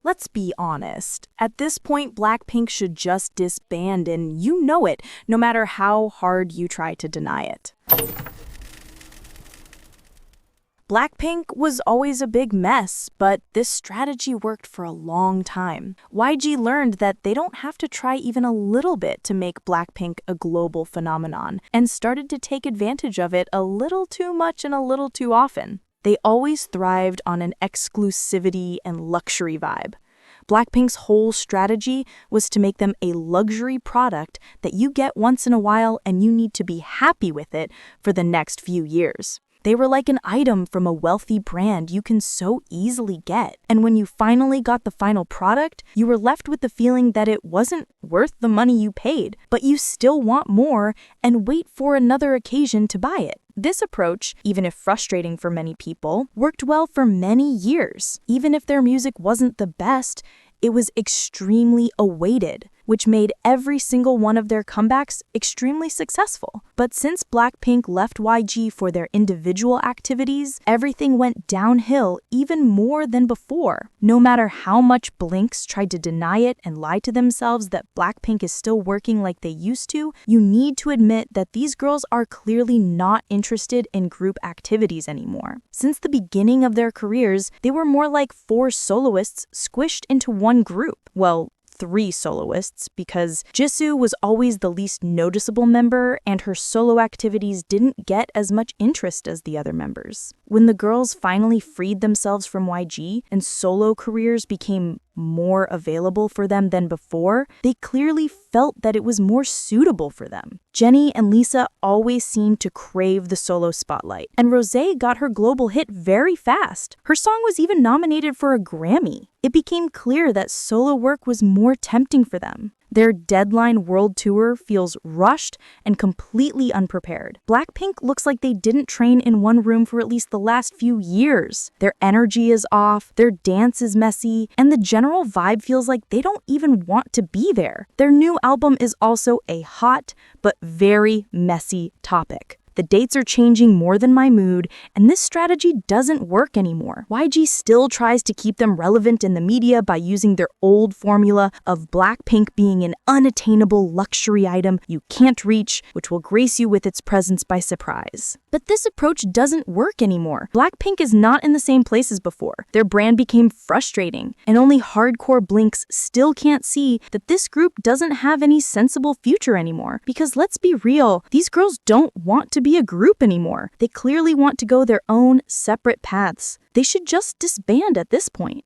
Let's be honest. At this point, Blackpink should just disband, and you know it, no matter how hard you try to deny it. Blackpink was always a big mess, but this strategy worked for a long time. YG learned that they don't have to try even a little bit to make Blackpink a global phenomenon, and started to take advantage of it a little too much and a little too often. They always thrived on an exclusivity and luxury vibe. Blackpink's whole strategy was to make them a luxury product that you get once in a while and you need to be happy with it for the next few years. They were like an item from a wealthy brand you can so easily get. And when you finally got the final product, you were left with the feeling that it wasn't worth the money you paid, but you still want more and wait for another occasion to buy it. This approach, even if frustrating for many people, worked well for many years. Even if their music wasn't the best, it was extremely awaited, which made every single one of their comebacks extremely successful. But since Blackpink left YG for their individual activities, everything went downhill even more than before. No matter how much Blinks tried to deny it and lie to themselves that Blackpink is still working like they used to, you need to admit that these girls are clearly not interested in group activities anymore. Since the beginning of their careers, they were more like 4 soloists squished into one group. Well, 3 soloists, because Jisoo was always the least noticeable member and her solo activities didn't get as much interest as the other members. When the girls finally freed themselves from YG and solo careers became more available for them than before, they clearly felt that it was more suitable for them. Jennie and Lisa always seemed to crave the solo spotlight, and Rosé got her global hit very fast. Her song was even nominated for a Grammy. It became clear that solo work was more tempting for them. Their deadline world tour feels rushed and completely unprepared. Blackpink looks like they didn't train in one room for at least the last few years. Their energy is off, their dance is messy, and the general vibe feels like they don't even want to be there. Their new album is also a hot but very messy topic. The dates are changing more than my mood, and this strategy doesn't work anymore. YG still tries to keep them relevant in the media by using their old formula of Blackpink being an unattainable luxury item you can't reach, which will grace you with its presence by surprise. But this approach doesn't work anymore. Blackpink is not in the same place as before. Their brand became frustrating, and only hardcore Blinks still can't see that this group doesn't have any sensible future anymore. Because let's be real, these girls don't want to be a group anymore. They clearly want to go their own separate paths. They should just disband at this point.